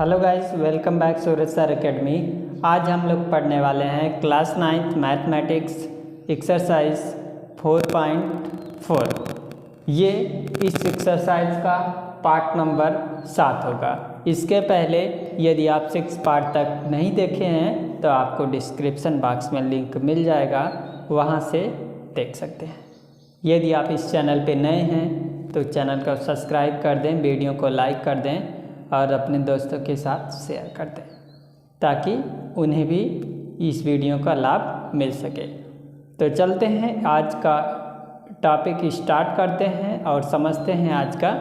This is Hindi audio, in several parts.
हेलो गाइस, वेलकम बैक सूरज सर एकेडमी। आज हम लोग पढ़ने वाले हैं क्लास 9th मैथमेटिक्स एक्सरसाइज 4.4। ये इस एक्सरसाइज का पार्ट नंबर 7 होगा। इसके पहले यदि आप 6 पार्ट तक नहीं देखे हैं तो आपको डिस्क्रिप्शन बॉक्स में लिंक मिल जाएगा, वहाँ से देख सकते हैं। यदि आप इस चैनल पे नए हैं तो चैनल को सब्सक्राइब कर दें, वीडियो को लाइक कर दें और अपने दोस्तों के साथ शेयर कर दें ताकि उन्हें भी इस वीडियो का लाभ मिल सके। तो चलते हैं, आज का टॉपिक स्टार्ट करते हैं और समझते हैं आज का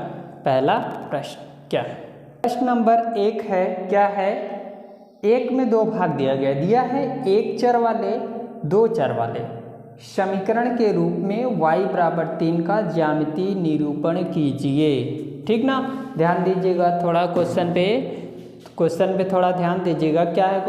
पहला प्रश्न क्या है। प्रश्न नंबर 1 है, क्या है? 1 में 2 भाग दिया है एक चर वाले 2 चर वाले समीकरण के रूप में y बराबर 3 का ज्यामितीय निरूपण कीजिए। ठीक ना, ध्यान दीजिएगा थोड़ा क्वेश्चन पे थोड़ा ध्यान दीजिएगा। क्या है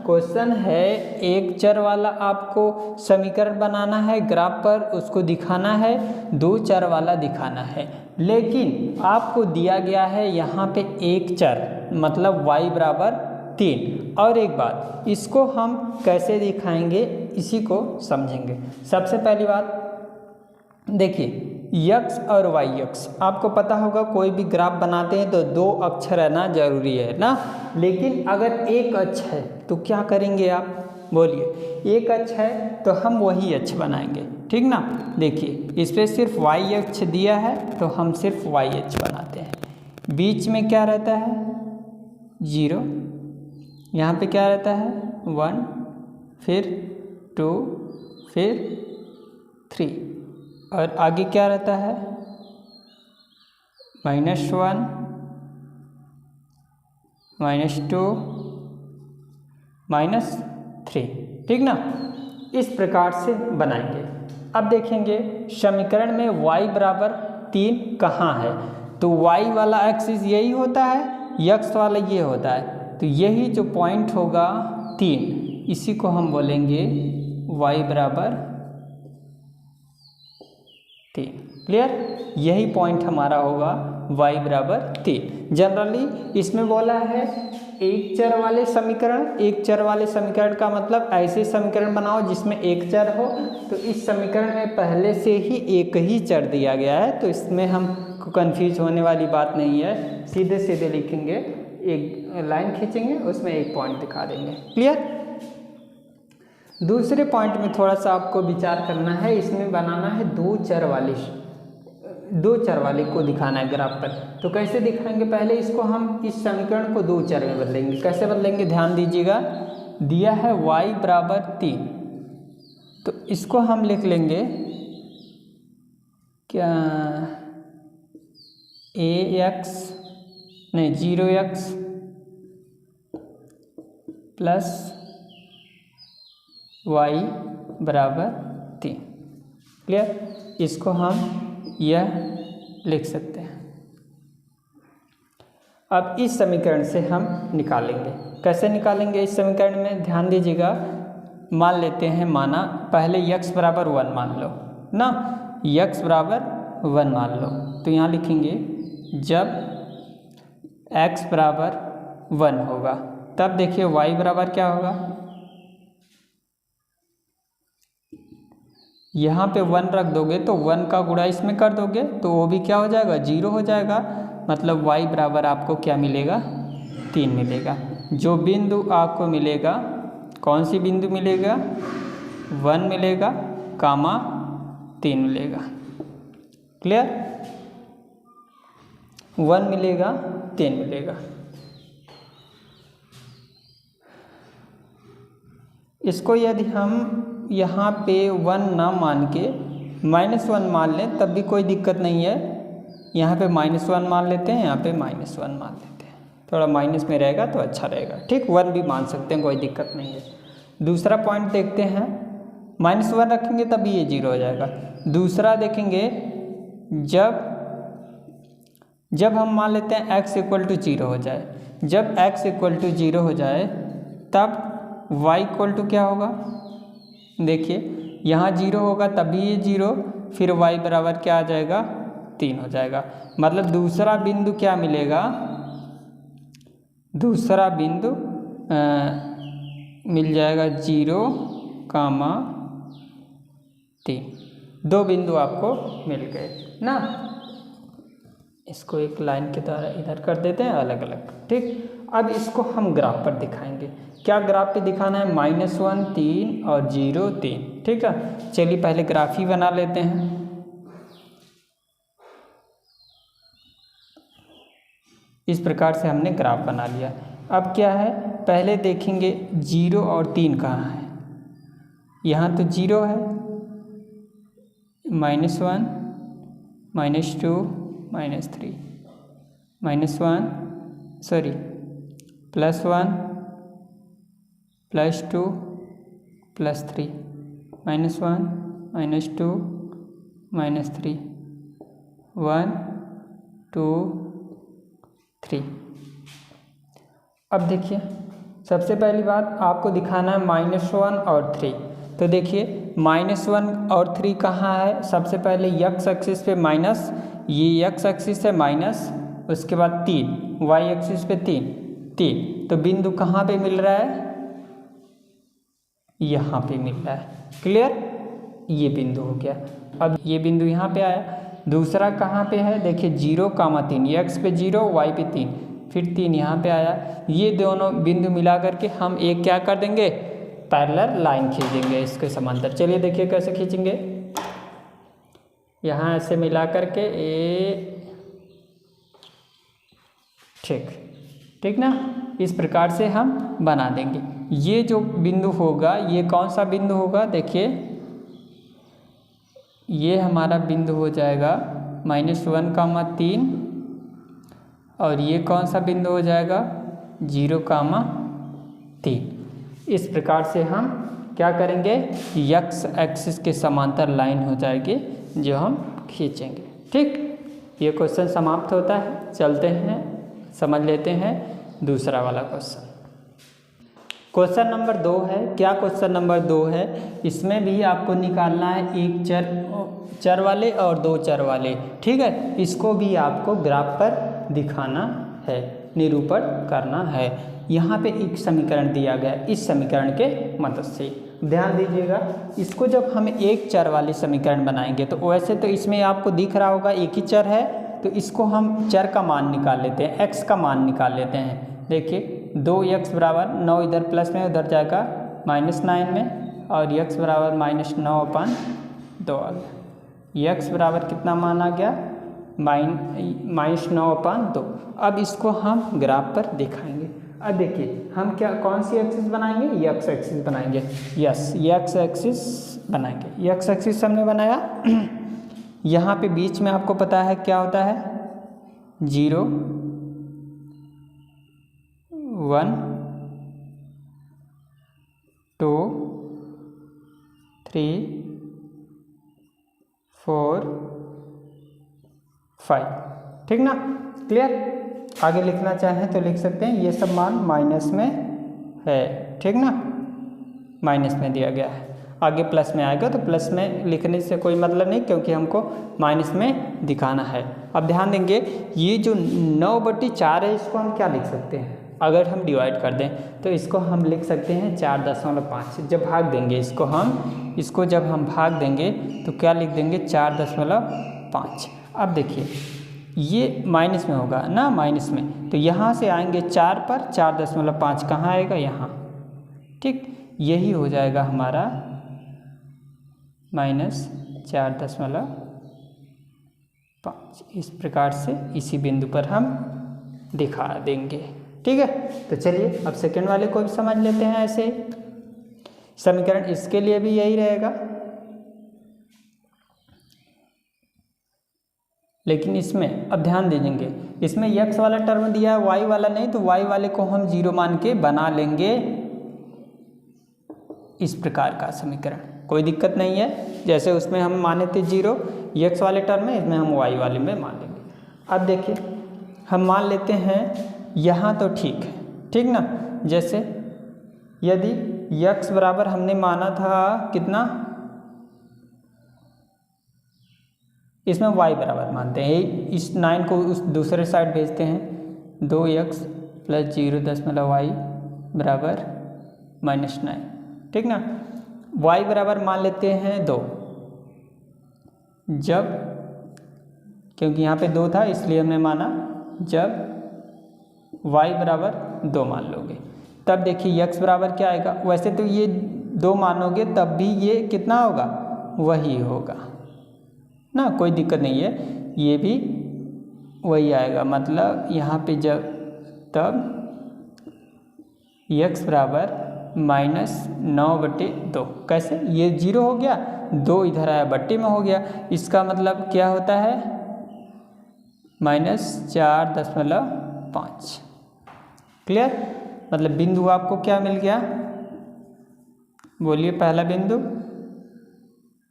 क्वेश्चन है एक चर वाला आपको समीकरण बनाना है, ग्राफ पर उसको दिखाना है, 2 चर वाला दिखाना है, लेकिन आपको दिया गया है यहाँ पे एक चर मतलब y बराबर 3। और एक बात, इसको हम कैसे दिखाएंगे इसी को समझेंगे। सबसे पहली बात देखिए, x और y अक्ष आपको पता होगा, कोई भी ग्राफ बनाते हैं तो 2 अक्ष रहना जरूरी है ना। लेकिन अगर एक अक्ष है तो क्या करेंगे आप बोलिए? एक अक्ष है तो हम वही अक्ष बनाएंगे, ठीक ना। देखिए इस पर सिर्फ y अक्ष दिया है तो हम सिर्फ y अक्ष बनाते हैं। बीच में क्या रहता है? 0, यहाँ पे क्या रहता है? 1, फिर 2, फिर 3, और आगे क्या रहता है? -1, -2, -3, ठीक ना। इस प्रकार से बनाएंगे। अब देखेंगे समीकरण में y बराबर 3 कहाँ है, तो y वाला एक्सिस यही होता है, x वाला ये होता है, तो यही जो पॉइंट होगा 3, इसी को हम बोलेंगे y बराबर 3। क्लियर? यही पॉइंट हमारा होगा y बराबर 3। जनरली इसमें बोला है एक चर वाले समीकरण का मतलब ऐसे समीकरण बनाओ जिसमें एक चर हो। तो इस समीकरण में पहले से ही एक ही चर दिया गया है, तो इसमें हमको कंफ्यूज होने वाली बात नहीं है। सीधे सीधे लिखेंगे, एक लाइन खींचेंगे, उसमें एक पॉइंट दिखा देंगे। क्लियर? दूसरे पॉइंट में थोड़ा सा आपको विचार करना है। इसमें बनाना है 2 चर वाले को दिखाना है ग्राफ पर। तो कैसे दिखाएंगे? पहले इसको हम इस समीकरण को 2 चर में बदलेंगे। कैसे बदलेंगे ध्यान दीजिएगा। दिया है y बराबर 3, तो इसको हम लिख लेंगे क्या? 0x प्लस y बराबर 3। क्लियर? इसको हम यह लिख सकते हैं। अब इस समीकरण से हम निकालेंगे। कैसे निकालेंगे इस समीकरण में? ध्यान दीजिएगा। मान लेते हैं, माना पहले x बराबर 1 मान लो ना, x बराबर 1 मान लो, तो यहाँ लिखेंगे जब x बराबर 1 होगा तब देखिए y बराबर क्या होगा? यहाँ पे 1 रख दोगे तो 1 का गुणा इसमें कर दोगे तो वो भी क्या हो जाएगा? 0 हो जाएगा। मतलब y बराबर आपको क्या मिलेगा? 3 मिलेगा। जो बिंदु आपको मिलेगा, कौन सी बिंदु मिलेगा? 1 मिलेगा, 3 मिलेगा। क्लियर? 1 मिलेगा, 3 मिलेगा। इसको यदि हम यहाँ पे 1 ना मान के -1 मान लें तब भी कोई दिक्कत नहीं है। यहाँ पे -1 मान लेते हैं, यहाँ पे -1 मान लेते हैं, थोड़ा माइनस में रहेगा तो अच्छा रहेगा। ठीक, 1 भी मान सकते हैं, कोई दिक्कत नहीं है। दूसरा पॉइंट देखते हैं, -1 रखेंगे तब ये 0 हो जाएगा। दूसरा देखेंगे, जब हम मान लेते हैं x = 0 हो जाए, जब x = 0 हो जाए तब y = क्या होगा? देखिए यहाँ 0 होगा तभी ये 0, फिर y बराबर क्या आ जाएगा? 3 हो जाएगा। मतलब दूसरा बिंदु क्या मिलेगा? दूसरा बिंदु मिल जाएगा 0,3। 2 बिंदु आपको मिल गए ना। इसको एक लाइन के द्वारा इधर कर देते हैं अलग अलग, ठीक। अब इसको हम ग्राफ पर दिखाएंगे। क्या ग्राफ पे दिखाना है? -1, 3 और 0, 3, ठीक है। चलिए पहले ग्राफ ही बना लेते हैं। इस प्रकार से हमने ग्राफ बना लिया। अब क्या है, पहले देखेंगे 0 और 3 कहाँ है। यहाँ तो 0 है, -1, -2, -3, -1 सॉरी +1 +2 +3, -1 -2 -3, 1 2 3। अब देखिए सबसे पहली बात आपको दिखाना है -1 और 3। तो देखिए -1 और 3 कहाँ है? सबसे पहले x एक्सिस पे माइनस, ये x एक्सिस है माइनस, उसके बाद 3 y एक्सिस पे 3। तो बिंदु कहाँ पे मिल रहा है? यहाँ पे मिल रहा है। क्लियर? ये बिंदु हो गया। अब ये बिंदु यहाँ पे आया। दूसरा कहाँ पे है? देखिए 0,3, x पे 0 y पे 3, फिर 3 यहाँ पे आया। ये दोनों बिंदु मिला करके हम एक क्या कर देंगे? पैरेलल लाइन खींच देंगे इसके समांतर। चलिए देखिए कैसे खींचेंगे। यहाँ ऐसे मिला करके ठीक ना। इस प्रकार से हम बना देंगे। ये जो बिंदु होगा ये कौन सा बिंदु होगा? देखिए ये हमारा बिंदु हो जाएगा -1,3 और ये कौन सा बिंदु हो जाएगा? 0,3। इस प्रकार से हम क्या करेंगे? x एक्सिस के समांतर लाइन हो जाएगी जो हम खींचेंगे। ठीक, ये क्वेश्चन समाप्त होता है। चलते हैं समझ लेते हैं दूसरा वाला क्वेश्चन। क्वेश्चन नंबर 2 है। क्या क्वेश्चन नंबर 2 है? इसमें भी आपको निकालना है एक चर वाले और 2 चर वाले। ठीक है, इसको भी आपको ग्राफ पर दिखाना है, निरूपण करना है। यहाँ पे एक समीकरण दिया गया है, इस समीकरण के मदद से ध्यान दीजिएगा। इसको जब हम एक चर वाले समीकरण बनाएंगे तो वैसे तो इसमें आपको दिख रहा होगा एक ही चर है, तो इसको हम चर का मान निकाल लेते हैं, x का मान निकाल लेते हैं। देखिए 2x बराबर 9, इधर प्लस में उधर जाएगा -9 में, और x बराबर -9/2 आ गया। x बराबर कितना मान आ गया? -9/2। अब इसको हम ग्राफ पर दिखाएंगे। अब देखिए हम क्या कौन सी एक्सिस बनाएंगे? x एक्सिस बनाएंगे। यस, x एक्सिस बनाएंगे। x एक्सिस हमने बनाया। यहाँ पे बीच में आपको पता है क्या होता है? 0 1 2 3 4 5। ठीक ना? क्लियर? आगे लिखना चाहें तो लिख सकते हैं। ये सब मान माइनस में है। ठीक ना? माइनस में दिया गया है, आगे प्लस में आएगा तो प्लस में लिखने से कोई मतलब नहीं, क्योंकि हमको माइनस में दिखाना है। अब ध्यान देंगे ये जो 9/4 है इसको हम क्या लिख सकते हैं? अगर हम डिवाइड कर दें तो इसको हम लिख सकते हैं 4.5। जब भाग देंगे इसको जब हम भाग देंगे तो क्या लिख देंगे? 4.5। अब देखिए ये माइनस में होगा ना, माइनस में, तो यहाँ से आएंगे 4 पर, 4.5 कहाँ आएगा? यहाँ। ठीक, यही हो जाएगा हमारा -4.5। इस प्रकार से इसी बिंदु पर हम दिखा देंगे। ठीक है, तो चलिए अब सेकंड वाले को भी समझ लेते हैं। ऐसे समीकरण इसके लिए भी यही रहेगा, लेकिन इसमें अब ध्यान दीजिए, इसमें x वाला टर्म दिया है, y वाला नहीं, तो y वाले को हम 0 मान के बना लेंगे। इस प्रकार का समीकरण कोई दिक्कत नहीं है। जैसे उसमें हम माने थे 0 x वाले टर्म में, इसमें हम y वाले में मान लेंगे। अब देखिए हम मान लेते हैं यहाँ तो ठीक है, ठीक ना। जैसे यदि x बराबर हमने माना था कितना, इसमें y बराबर मानते हैं, इस 9 को उस दूसरे साइड भेजते हैं, 2x प्लस 0.y बराबर -9, ठीक ना। y बराबर मान लेते हैं 2, जब, क्योंकि यहाँ पे 2 था इसलिए हमने माना, जब y बराबर 2 मान लोगे तब देखिए x बराबर क्या आएगा। वैसे तो ये 2 मानोगे तब भी ये कितना होगा, वही होगा ना, कोई दिक्कत नहीं है, ये भी वही आएगा। मतलब यहाँ पे जब तब x बराबर -9/2, कैसे, ये 0 हो गया, 2 इधर आया बट्टे में हो गया, इसका मतलब क्या होता है -4.5। क्लियर, मतलब बिंदु आपको क्या मिल गया, बोलिए पहला बिंदु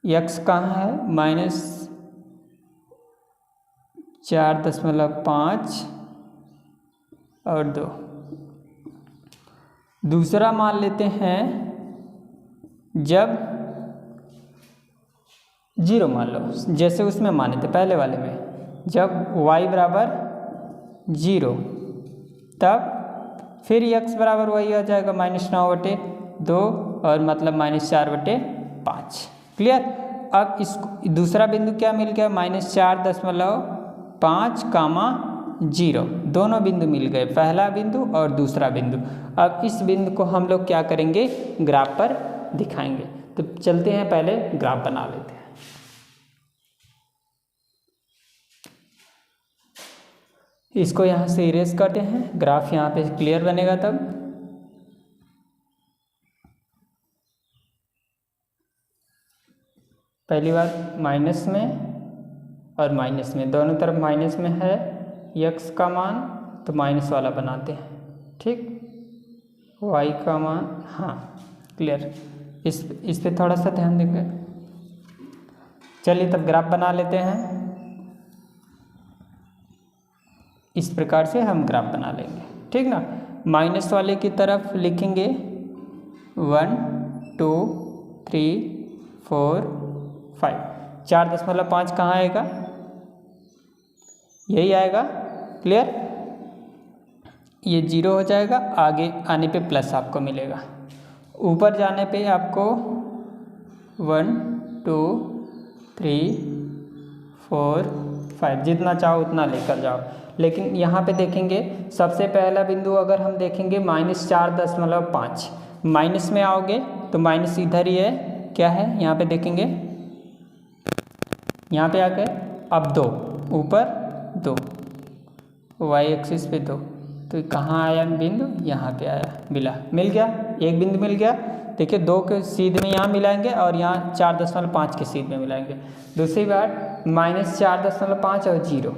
x कहाँ है, -4.5 और 2। दूसरा मान लेते हैं जब 0 मान लो, जैसे उसमें माने थे पहले वाले में, जब y बराबर 0 तब फिर x बराबर वही आ जाएगा -9/2 और मतलब -4/5। क्लियर, अब इसको दूसरा बिंदु क्या मिल गया, -4.5, 0, दोनों बिंदु मिल गए, पहला बिंदु और दूसरा बिंदु। अब इस बिंदु को हम लोग क्या करेंगे, ग्राफ पर दिखाएंगे। तो चलते हैं, पहले ग्राफ बना लेते हैं। इसको यहाँ से इरेज करते हैं, ग्राफ यहाँ पे क्लियर बनेगा तब। पहली बात माइनस में और माइनस में, दोनों तरफ माइनस में है x का मान, तो माइनस वाला बनाते हैं, ठीक, y का मान, हाँ क्लियर, इस पे थोड़ा सा ध्यान देंगे। चलिए तब ग्राफ बना लेते हैं, इस प्रकार से हम ग्राफ बना लेंगे, ठीक ना। माइनस वाले की तरफ लिखेंगे 1 2 3 4 5, 4.5 कहाँ आएगा, यही आएगा। क्लियर, ये 0 हो जाएगा, आगे आने पे प्लस आपको मिलेगा, ऊपर जाने पे आपको 1 2 3 4 5 जितना चाहो उतना लेकर जाओ। लेकिन यहाँ पे देखेंगे सबसे पहला बिंदु अगर हम देखेंगे -4.5, माइनस में आओगे तो माइनस इधर ही है, क्या है यहाँ पे देखेंगे, यहाँ पे आ गए, अब 2 ऊपर 2, y एक्सिस पे 2, तो कहाँ आया बिंदु, यहाँ पे आया, मिल गया, एक बिंदु मिल गया। देखिए 2 के सीध में यहाँ मिलाएंगे और यहाँ 4.5 के सीध में मिलाएंगे। दूसरी बात -4.5 और 0,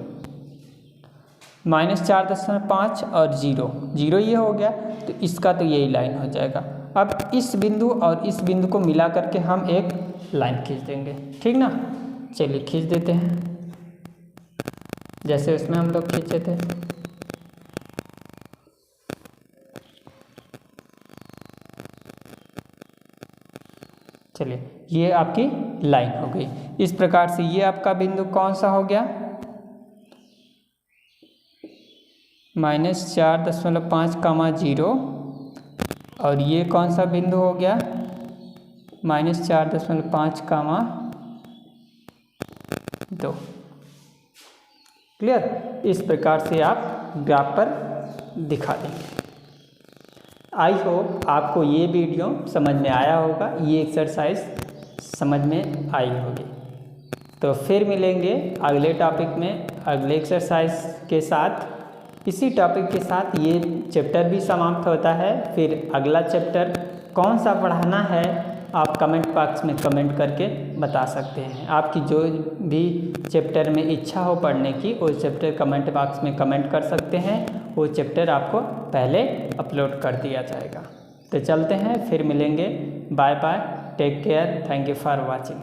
-4.5 और 0 ये हो गया, तो इसका तो यही लाइन हो जाएगा। अब इस बिंदु और इस बिंदु को मिला करके हम एक लाइन खींच देंगे, ठीक ना। चलिए खींच देते हैं, जैसे उसमें हम लोग खींचे थे। चलिए ये आपकी लाइन हो गई। इस प्रकार से ये आपका बिंदु कौन सा हो गया, -4.5, 0, और ये कौन सा बिंदु हो गया, -4.5, 2। क्लियर, इस प्रकार से आप ग्राफ पर दिखा देंगे। आई होप आपको ये वीडियो समझ में आया होगा, ये एक्सरसाइज समझ में आई होगी। तो फिर मिलेंगे अगले टॉपिक में अगले एक्सरसाइज के साथ। इसी टॉपिक के साथ ये चैप्टर भी समाप्त होता है। फिर अगला चैप्टर कौन सा पढ़ाना है आप कमेंट बॉक्स में कमेंट करके बता सकते हैं। आपकी जो भी चैप्टर में इच्छा हो पढ़ने की वो चैप्टर कमेंट बॉक्स में कमेंट कर सकते हैं, वो चैप्टर आपको पहले अपलोड कर दिया जाएगा। तो चलते हैं, फिर मिलेंगे, bye bye, take care, thank you for watching.